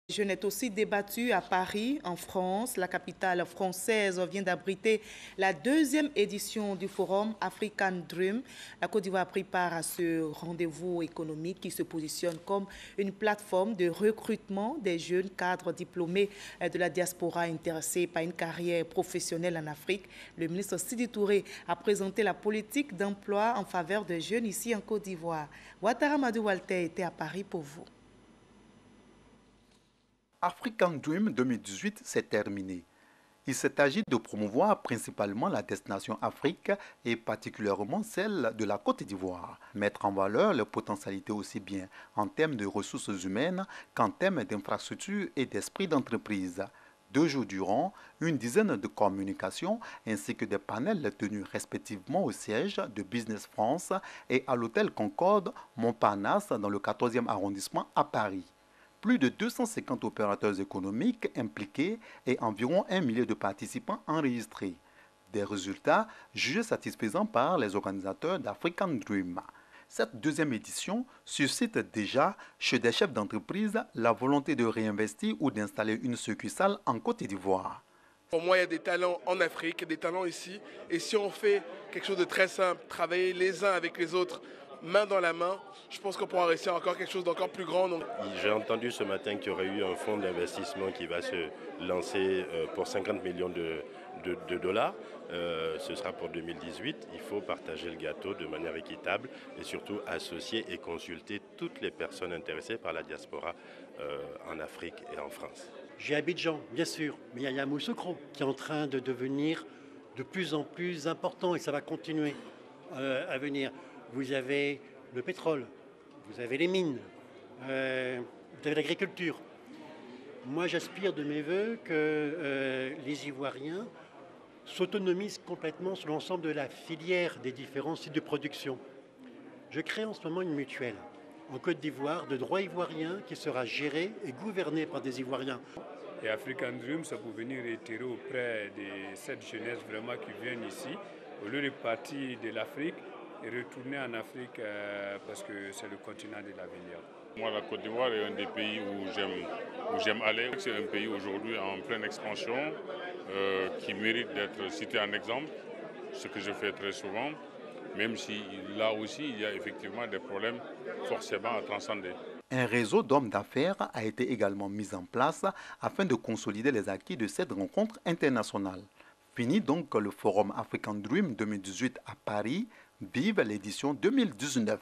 Le jeune est aussi débattu à Paris, en France. La capitale française vient d'abriter la deuxième édition du forum African Dream. La Côte d'Ivoire a pris part à ce rendez-vous économique qui se positionne comme une plateforme de recrutement des jeunes cadres diplômés de la diaspora intéressés par une carrière professionnelle en Afrique. Le ministre Sidi Touré a présenté la politique d'emploi en faveur des jeunes ici en Côte d'Ivoire. Ouattara Madou Walter était à Paris pour vous. African Dream 2018 s'est terminé. Il s'est agi de promouvoir principalement la destination Afrique et particulièrement celle de la Côte d'Ivoire. Mettre en valeur les potentialités aussi bien en termes de ressources humaines qu'en termes d'infrastructures et d'esprit d'entreprise. 2 jours durant, une dizaine de communications ainsi que des panels tenus respectivement au siège de Business France et à l'hôtel Concorde Montparnasse dans le 14e arrondissement à Paris. Plus de 250 opérateurs économiques impliqués et environ 1 millier de participants enregistrés. Des résultats jugés satisfaisants par les organisateurs d'African Dream. Cette deuxième édition suscite déjà chez des chefs d'entreprise la volonté de réinvestir ou d'installer une succursale en Côte d'Ivoire. Pour moi, il y a des talents en Afrique, des talents ici. Et si on fait quelque chose de très simple, travailler les uns avec les autres, main dans la main, je pense qu'on pourra réussir encore quelque chose d'encore plus grand. J'ai entendu ce matin qu'il y aurait eu un fonds d'investissement qui va se lancer pour 50 millions de dollars. Ce sera pour 2018. Il faut partager le gâteau de manière équitable et surtout associer et consulter toutes les personnes intéressées par la diaspora en Afrique et en France. J'ai Abidjan, bien sûr, mais il y a Yamoussoukro qui est en train de devenir de plus en plus important et ça va continuer à venir. Vous avez le pétrole, vous avez les mines, vous avez l'agriculture. Moi, j'aspire de mes voeux que les Ivoiriens s'autonomisent complètement sur l'ensemble de la filière des différents sites de production. Je crée en ce moment une mutuelle en Côte d'Ivoire de droit ivoirien qui sera gérée et gouvernée par des Ivoiriens. Et African Dream, c'est pour venir réitérer auprès de cette jeunesse vraiment qui vient ici, au lieu de partir de l'Afrique, et retourner en Afrique parce que c'est le continent de l'avenir. Moi, la Côte d'Ivoire est un des pays où j'aime aller. C'est un pays aujourd'hui en pleine expansion qui mérite d'être cité en exemple, ce que je fais très souvent, même si là aussi il y a effectivement des problèmes forcément à transcender. Un réseau d'hommes d'affaires a été également mis en place afin de consolider les acquis de cette rencontre internationale. Fini donc le Forum African Dream 2018 à Paris. Vive l'édition 2019.